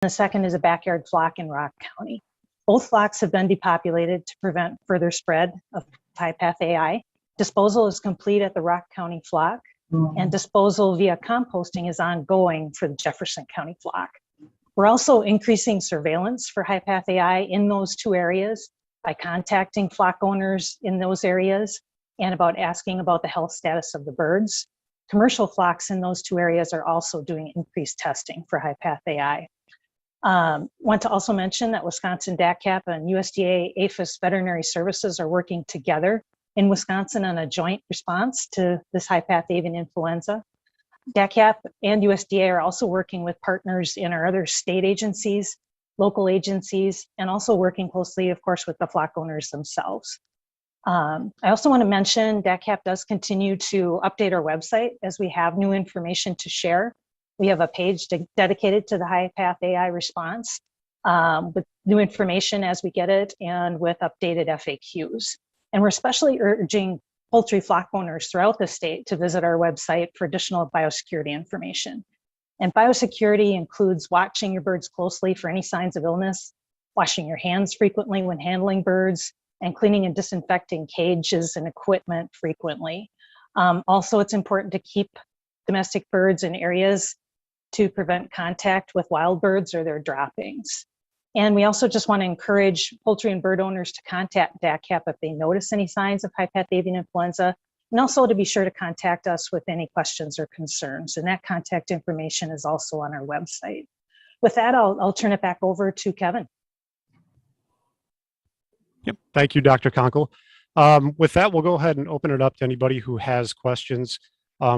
the second is a backyard flock in Rock County. Both flocks have been depopulated to prevent further spread of high-path AI. Disposal is complete at the Rock County flock, and disposal via composting is ongoing for the Jefferson County flock. We're also increasing surveillance for high-path AI in those two areas by contacting flock owners in those areas and about asking about the health status of the birds. Commercial flocks in those two areas are also doing increased testing for high-path AI. Want to also mention that Wisconsin DACCAP and USDA APHIS Veterinary Services are working together in Wisconsin on a joint response to this high-path avian influenza. DACCAP and USDA are also working with partners in our other state agencies, local agencies, and also working closely, of course, with the flock owners themselves. I also want to mention DACCAP does continue to update our website as we have new information to share. We have a page dedicated to the high-path AI response with new information as we get it and with updated FAQs. And we're especially urging poultry flock owners throughout the state to visit our website for additional biosecurity information. And biosecurity includes watching your birds closely for any signs of illness, washing your hands frequently when handling birds, and cleaning and disinfecting cages and equipment frequently. Also, it's important to keep domestic birds in areas to prevent contact with wild birds or their droppings. And we also just want to encourage poultry and bird owners to contact DACCAP if they notice any signs of high-path avian influenza, and also to be sure to contact us with any questions or concerns. And that contact information is also on our website. With that, I'll turn it back over to Kevin. Yep, thank you, Dr. Conkle. With that, we'll go ahead and open it up to anybody who has questions.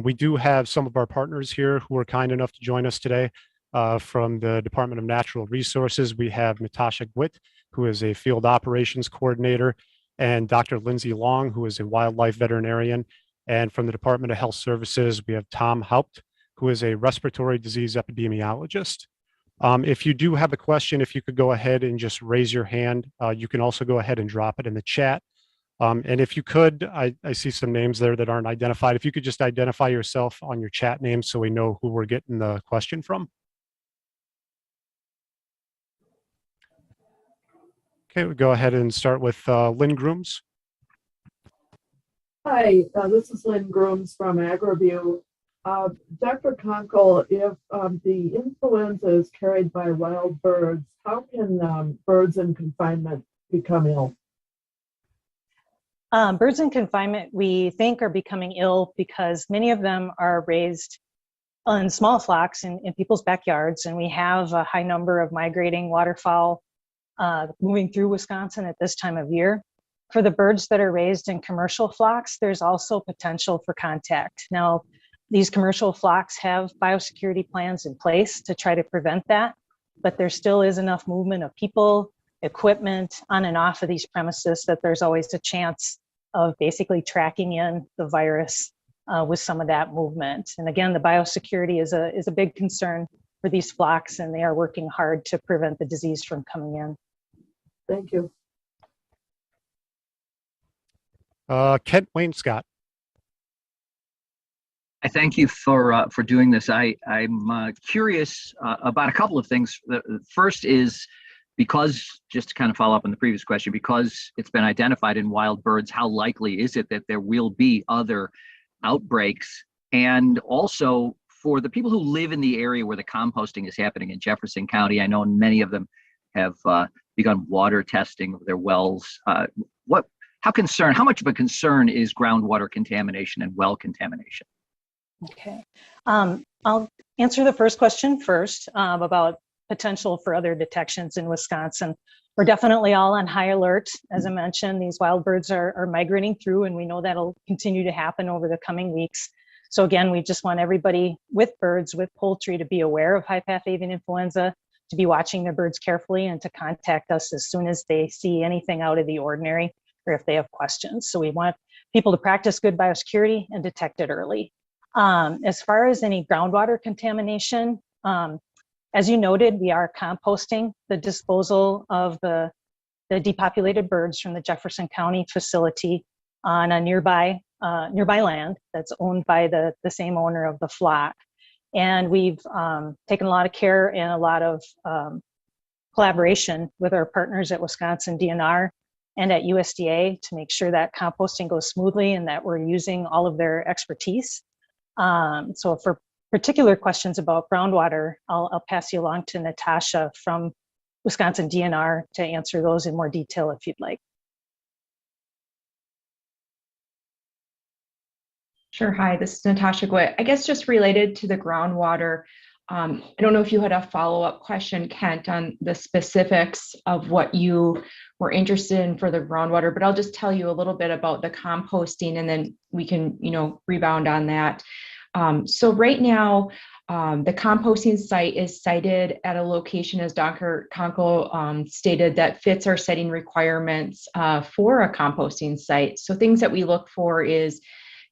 We do have some of our partners here who are kind enough to join us today. From the Department of Natural Resources, we have Natasha Gwitt, who is a field operations coordinator, and Dr. Lindsay Long, who is a wildlife veterinarian. And from the Department of Health Services, we have Tom Haupt, who is a respiratory disease epidemiologist. If you do have a question, if you could go ahead and just raise your hand. You can also go ahead and drop it in the chat. And if you could, I see some names there that aren't identified. If you could just identify yourself on your chat name so we know who we're getting the question from. Okay, we'll go ahead and start with Lynn Grooms. Hi, this is Lynn Grooms from AgriView. Dr. Conkle, if the influenza is carried by wild birds, how can birds in confinement become ill? Birds in confinement, we think, are becoming ill because many of them are raised in small flocks in people's backyards, and we have a high number of migrating waterfowl moving through Wisconsin at this time of year. For the birds that are raised in commercial flocks, there's also potential for contact. Now, these commercial flocks have biosecurity plans in place to try to prevent that, but there still is enough movement of people, equipment on and off of these premises that there's always a chance of basically tracking in the virus with some of that movement. And again, the biosecurity is a big concern for these flocks, and they are working hard to prevent the disease from coming in. Thank you. Kent Wayne Scott. I thank you for doing this. I'm curious about a couple of things. The first is, because, just to kind of follow up on the previous question, because it's been identified in wild birds, how likely is it that there will be other outbreaks? And also, for the people who live in the area where the composting is happening in Jefferson County, I know many of them have begun water testing of their wells. How much of a concern is groundwater contamination and well contamination? Okay, I'll answer the first question first about potential for other detections in Wisconsin. We're definitely all on high alert. As I mentioned, these wild birds are migrating through, and we know that'll continue to happen over the coming weeks. So again, we just want everybody with birds, with poultry, to be aware of high-path avian influenza, to be watching their birds carefully, and to contact us as soon as they see anything out of the ordinary or if they have questions. So we want people to practice good biosecurity and detect it early. As far as any groundwater contamination, as you noted, we are composting the disposal of the depopulated birds from the Jefferson County facility on a nearby land that's owned by the same owner of the flock. And we've taken a lot of care and a lot of collaboration with our partners at Wisconsin DNR and at USDA to make sure that composting goes smoothly and that we're using all of their expertise. So for particular questions about groundwater, I'll pass you along to Natasha from Wisconsin DNR to answer those in more detail if you'd like. Sure. Hi, this is Natasha Gwitt. I guess just related to the groundwater, I don't know if you had a follow-up question, Kent, on the specifics of what you were interested in for the groundwater, but I'll just tell you a little bit about the composting and then we can, rebound on that. So right now, the composting site is sited at a location, as Dr. Conkle stated, that fits our setting requirements for a composting site. So things that we look for is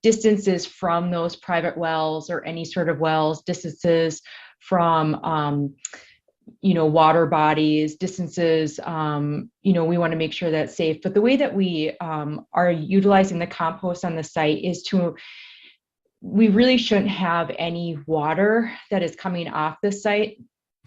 distances from those private wells or any sort of wells, distances from, water bodies, distances, we want to make sure that's safe. But the way that we are utilizing the compost on the site is we really shouldn't have any water that is coming off the site.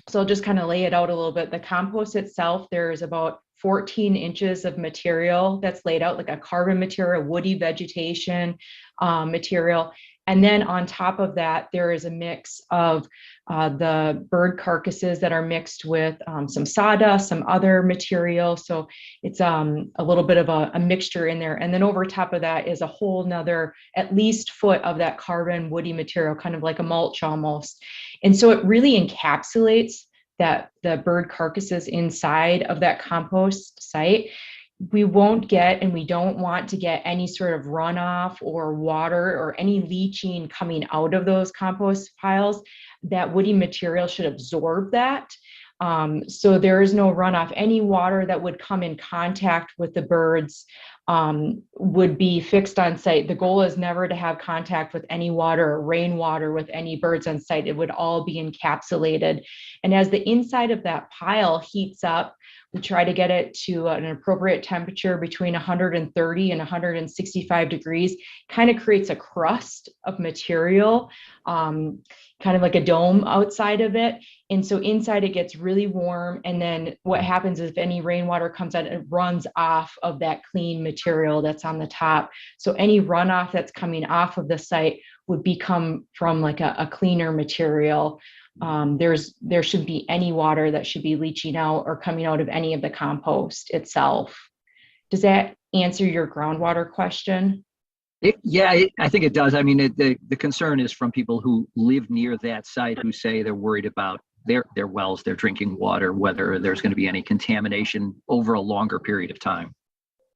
So I'll just kind of lay it out a little bit. The compost itself, there's about 14 inches of material that's laid out, like a carbon material, woody vegetation material. And then on top of that, there is a mix of the bird carcasses that are mixed with some sawdust, some other material. So it's a little bit of a mixture in there. And then over top of that is a whole nother at least foot of that carbon woody material, kind of like a mulch almost. And so it really encapsulates the bird carcasses inside of that compost site. We won't get, and we don't want to get any sort of runoff or water or any leaching coming out of those compost piles. That woody material should absorb that. So there is no runoff. Any water that would come in contact with the birds would be fixed on site. The goal is never to have contact with any water or rainwater with any birds on site. It would all be encapsulated. And as the inside of that pile heats up, we try to get it to an appropriate temperature between 130 and 165 degrees, kind of creates a crust of material, kind of like a dome outside of it. And so inside it gets really warm. And then what happens is if any rainwater comes out, it runs off of that clean material that's on the top. So any runoff that's coming off of the site would become from like a cleaner material. There shouldn't be any water that should be leaching out or coming out of any of the compost itself. Does that answer your groundwater question? I think it does. I mean, the concern is from people who live near that site who say they're worried about their wells, their drinking water, whether there's going to be any contamination over a longer period of time.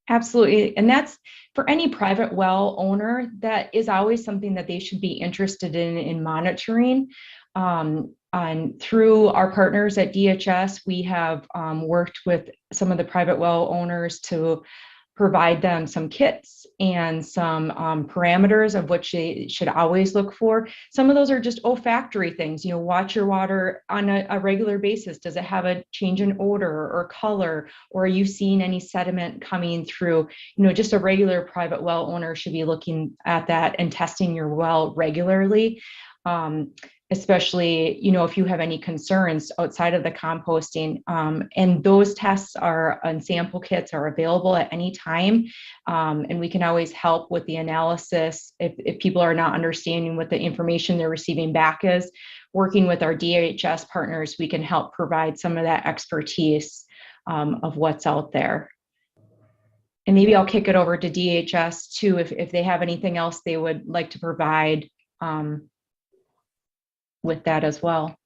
Absolutely. And that's for any private well owner, that is always something that they should be interested in monitoring. And through our partners at DHS, we have worked with some of the private well owners to provide them some kits and some parameters of which they should always look for. Some of those are just olfactory things. Watch your water on a regular basis. Does it have a change in odor or color? Or are you seeing any sediment coming through? Just a regular private well owner should be looking at that and testing your well regularly. Especially, if you have any concerns outside of the composting. And those tests and sample kits are available at any time. And we can always help with the analysis if people are not understanding what the information they're receiving back is. Working with our DHS partners, we can help provide some of that expertise of what's out there. And maybe I'll kick it over to DHS too, if they have anything else they would like to provide with that as well.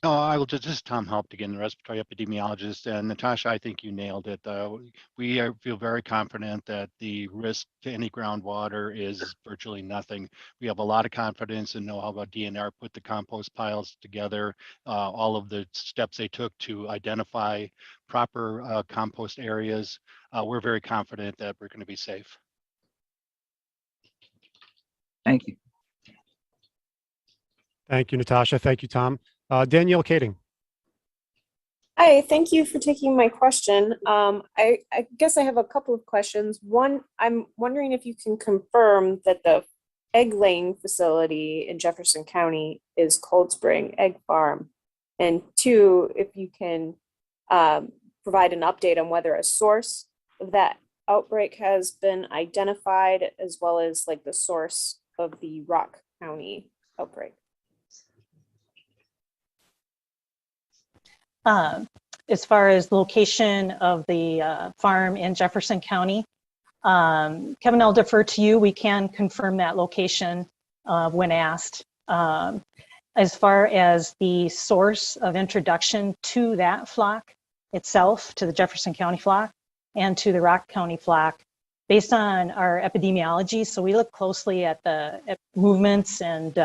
No, I will just, this is Tom Haupt again, the respiratory epidemiologist. And Natasha, I think you nailed it. We feel very confident that the risk to any groundwater is virtually nothing. We have a lot of confidence and know how about DNR put the compost piles together, all of the steps they took to identify proper compost areas. We're very confident that we're going to be safe. Thank you. Thank you, Natasha. Thank you, Tom. Danielle Kading. Hi, thank you for taking my question. I guess I have a couple of questions. One, I'm wondering if you can confirm that the egg laying facility in Jefferson County is Cold Spring Egg Farm? And two, if you can provide an update on whether a source of that outbreak has been identified, as well as like the source of the Rock County outbreak. As far as location of the farm in Jefferson County, Kevin, I'll defer to you. We can confirm that location when asked. As far as the source of introduction to that flock itself, to the Jefferson County flock and to the Rock County flock, based on our epidemiology, so we look closely at the movements and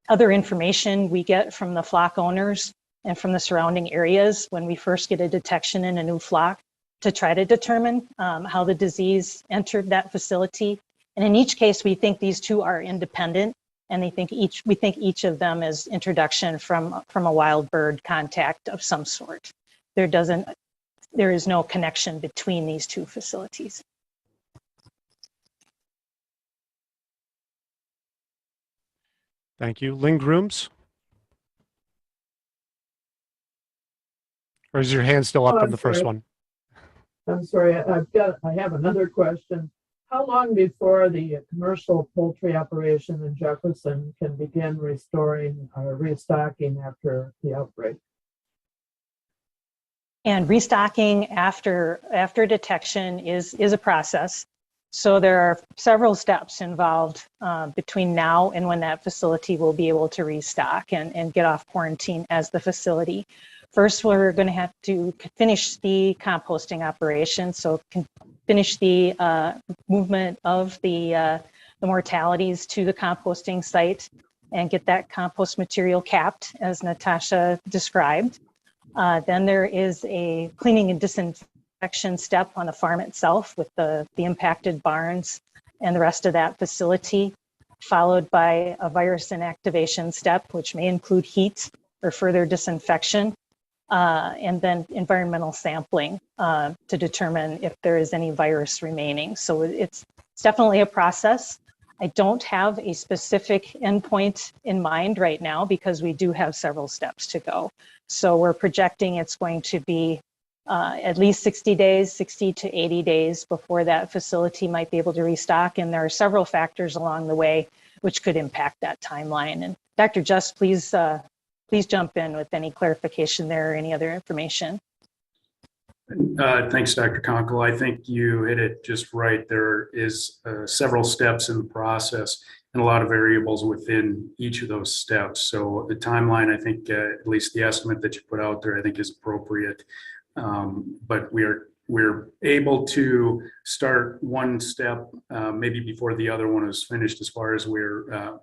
other information we get from the flock owners and from the surrounding areas when we first get a detection in a new flock to try to determine how the disease entered that facility. And in each case, we think these two are independent, and we think each of them is introduction from a wild bird contact of some sort. There is no connection between these two facilities. Thank you. Lynn Grooms? Or is your hand still up Oh, on the first sorry. one? I'm sorry, I have another question. How long before the commercial poultry operation in Jefferson can begin restoring or restocking after the outbreak? And restocking after detection is a process. So there are several steps involved between now and when that facility will be able to restock and get off quarantine as the facility. First, we're going to have to finish the composting operation. So finish the movement of the mortalities to the composting site and get that compost material capped, as Natasha described. Then there is a cleaning and disinfection step on the farm itself with the impacted barns and the rest of that facility, followed by a virus inactivation step, which may include heat or further disinfection, and then environmental sampling to determine if there is any virus remaining. So it's definitely a process. I don't have a specific endpoint in mind right now because we do have several steps to go. So we're projecting it's going to be at least 60 days, 60 to 80 days before that facility might be able to restock. And there are several factors along the way which could impact that timeline. And Dr. Just, please jump in with any clarification there or any other information. Thanks, Dr. Conkle. I think you hit it just right. There is several steps in the process and a lot of variables within each of those steps. So the timeline, I think, at least the estimate that you put out there, I think is appropriate. But we're able to start one step maybe before the other one is finished, as far as we're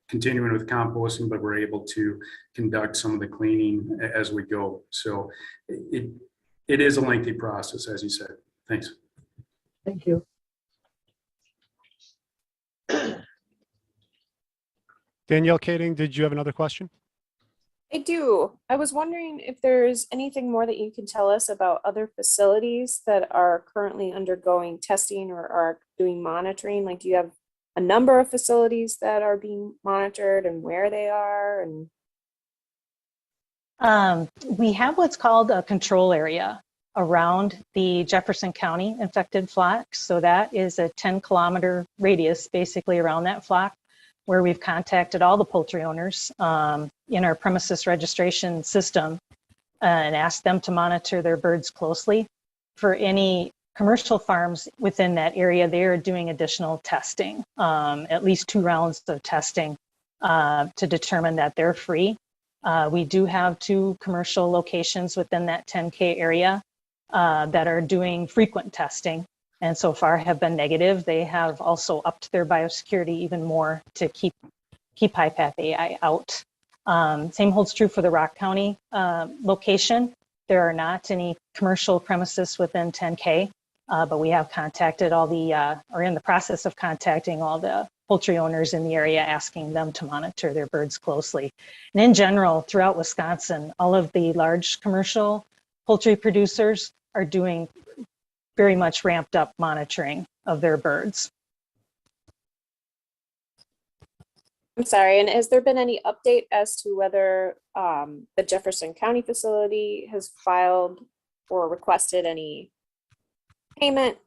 continuing with composting, but we're able to conduct some of the cleaning as we go. So it is a lengthy process, as you said. Thanks. Thank you. Danielle Kading, did you have another question? I do. I was wondering if there's anything more that you can tell us about other facilities that are currently undergoing testing or are doing monitoring. Like, do you have a number of facilities that are being monitored and where they are? And we have what's called a control area around the Jefferson County infected flock. So that is a 10-kilometer radius basically around that flock, where we've contacted all the poultry owners in our premises registration system and asked them to monitor their birds closely. For any commercial farms within that area, they are doing additional testing, at least 2 rounds of testing to determine that they're free. We do have 2 commercial locations within that 10K area that are doing frequent testing, and so far have been negative. They have also upped their biosecurity even more to keep high path AI out. Same holds true for the Rock County location. There are not any commercial premises within 10K, but we have contacted all the, or in the process of contacting all the poultry owners in the area, asking them to monitor their birds closely. And in general, throughout Wisconsin, all of the large commercial poultry producers are doing very much ramped up monitoring of their birds. I'm sorry, and has there been any update as to whether the Jefferson County facility has filed or requested any payment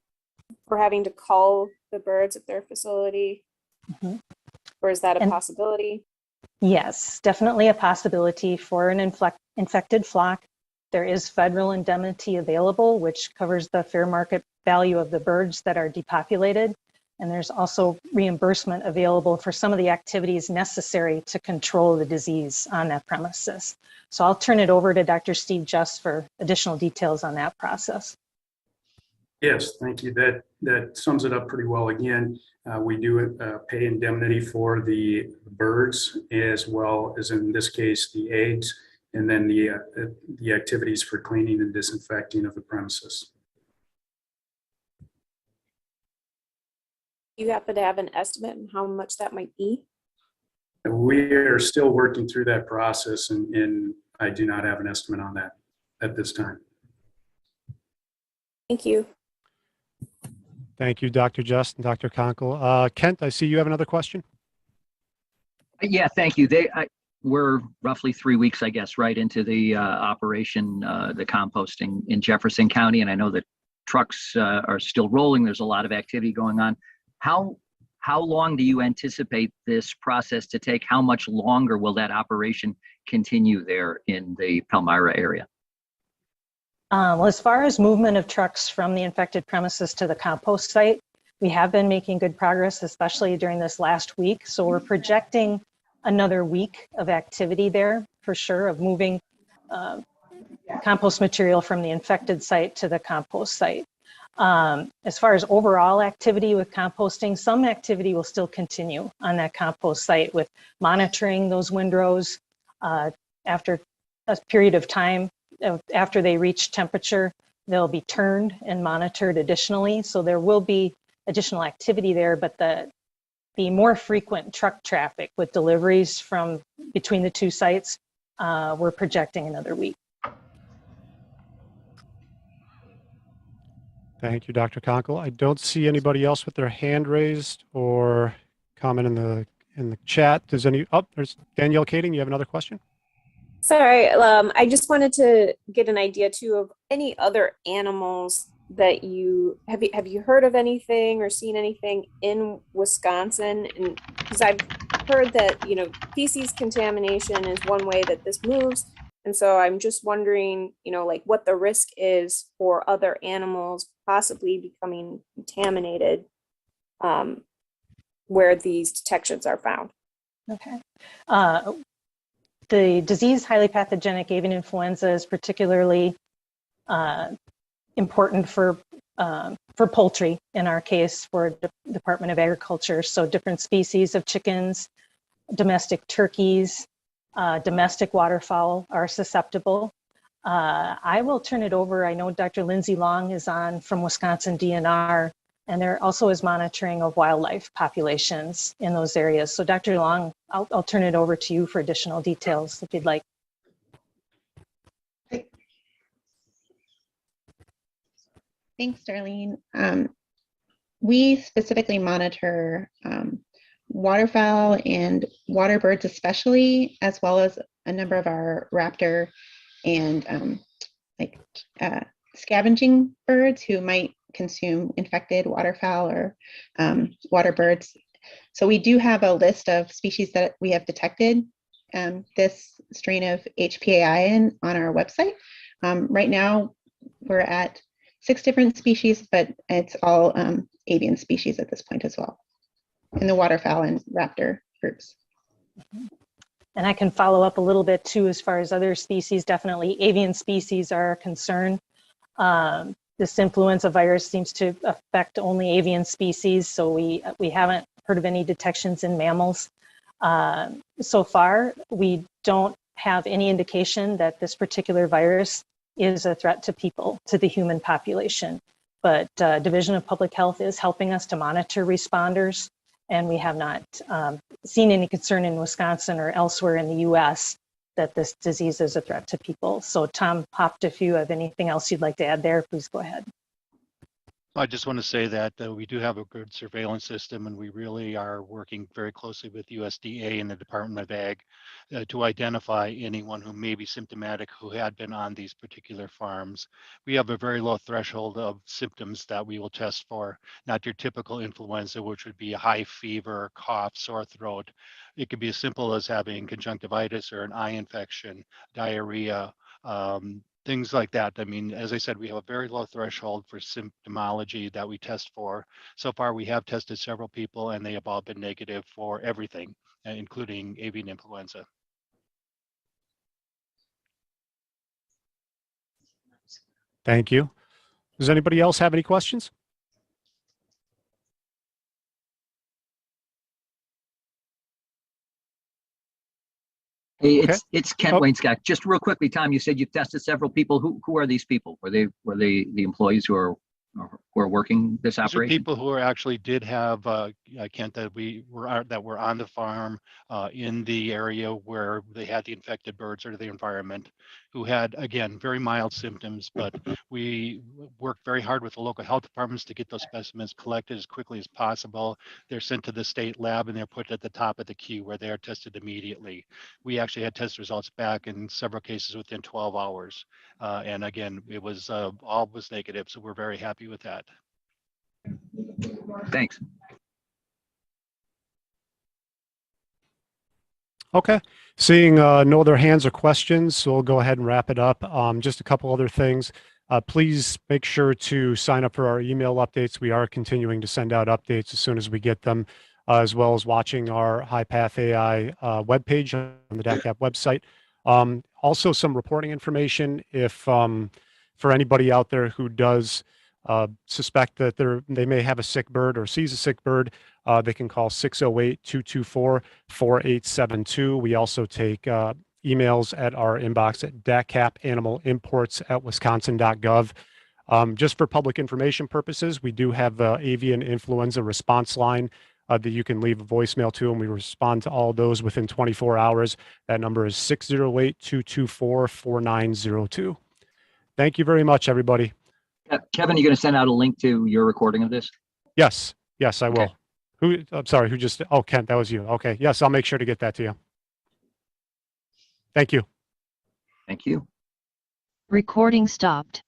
for having to cull the birds at their facility? Mhm. Or is that a And- possibility? Yes, definitely a possibility for an infected flock. There is federal indemnity available, which covers the fair market value of the birds that are depopulated. And there's also reimbursement available for some of the activities necessary to control the disease on that premises. So I'll turn it over to Dr. Steve Just for additional details on that process. Yes, thank you. That sums it up pretty well. Again, we do pay indemnity for the birds as well as, in this case, the eggs, and then the activities for cleaning and disinfecting of the premises. Do you happen to have an estimate on how much that might be? We are still working through that process, and I do not have an estimate on that at this time. Thank you. Thank you, Dr. Just and Dr. Conkle. Kent, I see you have another question. Yeah, thank you. We're roughly 3 weeks, I guess, right into the operation, the composting in Jefferson County, and I know that trucks are still rolling. There's a lot of activity going on. How long do you anticipate this process to take? How much longer will that operation continue there in the Palmyra area? Well, as far as movement of trucks from the infected premises to the compost site, we have been making good progress, especially during this last week. So we're projecting another week of activity there for sure, of moving compost material from the infected site to the compost site. As far as overall activity with composting, some activity will still continue on that compost site with monitoring those windrows after a period of time. After they reach temperature, they'll be turned and monitored additionally. So there will be additional activity there, but the more frequent truck traffic with deliveries from between the two sites, we're projecting another week. Thank you, Dr. Conkle. I don't see anybody else with their hand raised or comment in the chat. There's Danielle Kading. You have another question? Sorry, I just wanted to get an idea too of any other animals that you have you heard of anything or seen anything in Wisconsin? And because I've heard that, you know, feces contamination is one way that this moves. And so I'm just wondering, you know, like what the risk is for other animals possibly becoming contaminated where these detections are found. Okay. The disease, highly pathogenic avian influenza, is particularly important for poultry, in our case, for the Department of Agriculture. So different species of chickens, domestic turkeys, domestic waterfowl are susceptible. I will turn it over. I know Dr. Lindsay Long is on from Wisconsin DNR, and there also is monitoring of wildlife populations in those areas. So Dr. Long, I'll turn it over to you for additional details if you'd like. Thanks, Darlene. We specifically monitor waterfowl and water birds especially, as well as a number of our raptor and scavenging birds who might consume infected waterfowl or water birds. So we do have a list of species that we have detected this strain of HPAI on our website. Right now, we're at 6 different species, but it's all avian species at this point as well, in the waterfowl and raptor groups. And I can follow up a little bit too, as far as other species. Definitely avian species are a concern. This influenza virus seems to affect only avian species, so we haven't heard of any detections in mammals. So far, we don't have any indication that this particular virus is a threat to people, to the human population. But Division of Public Health is helping us to monitor responders, and we have not seen any concern in Wisconsin or elsewhere in the US that this disease is a threat to people. So Tom Hopt, if you have anything else you'd like to add there, please go ahead. I just want to say that we do have a good surveillance system, and we really are working very closely with USDA and the Department of Ag to identify anyone who may be symptomatic who had been on these particular farms. We have a very low threshold of symptoms that we will test for, not your typical influenza, which would be a high fever, cough, sore throat. It could be as simple as having conjunctivitis or an eye infection, diarrhea, things like that. I mean, as I said, we have a very low threshold for symptomology that we test for. So far, we have tested several people and they have all been negative for everything, including avian influenza. Thank you. Does anybody else have any questions? Hey, Okay. it's Kent Oh. Wainscott. Just real quickly, Tom, you said you've tested several people. Who are these people? Were they the employees who are working this These are operation? people who are actually did have Kent, that were on the farm in the area where they had the infected birds or the environment, who had, again, very mild symptoms, but we worked very hard with the local health departments to get those specimens collected as quickly as possible. They're sent to the state lab and they're put at the top of the queue where they are tested immediately. We actually had test results back in several cases within 12 hours. And again, it was all was negative, so we're very happy with that. Thanks. Okay. Seeing no other hands or questions, so we'll go ahead and wrap it up. Just a couple other things. Please make sure to sign up for our email updates. We are continuing to send out updates as soon as we get them, as well as watching our HiPath AI webpage on the DACAP website. Also, some reporting information if for anybody out there who does suspect that they may have a sick bird or sees a sick bird, they can call 608-224-4872. We also take emails at our inbox at dacapanimalimports@wisconsin.gov. Just for public information purposes, we do have the avian influenza response line that you can leave a voicemail to, and we respond to all those within 24 hours. That number is 608-224-4902. Thank you very much, everybody. Kevin, you going to send out a link to your recording of this? Yes, I will. Okay. I'm sorry, who just, oh, Kent, that was you. Okay, yes, I'll make sure to get that to you. Thank you. Thank you. Recording stopped.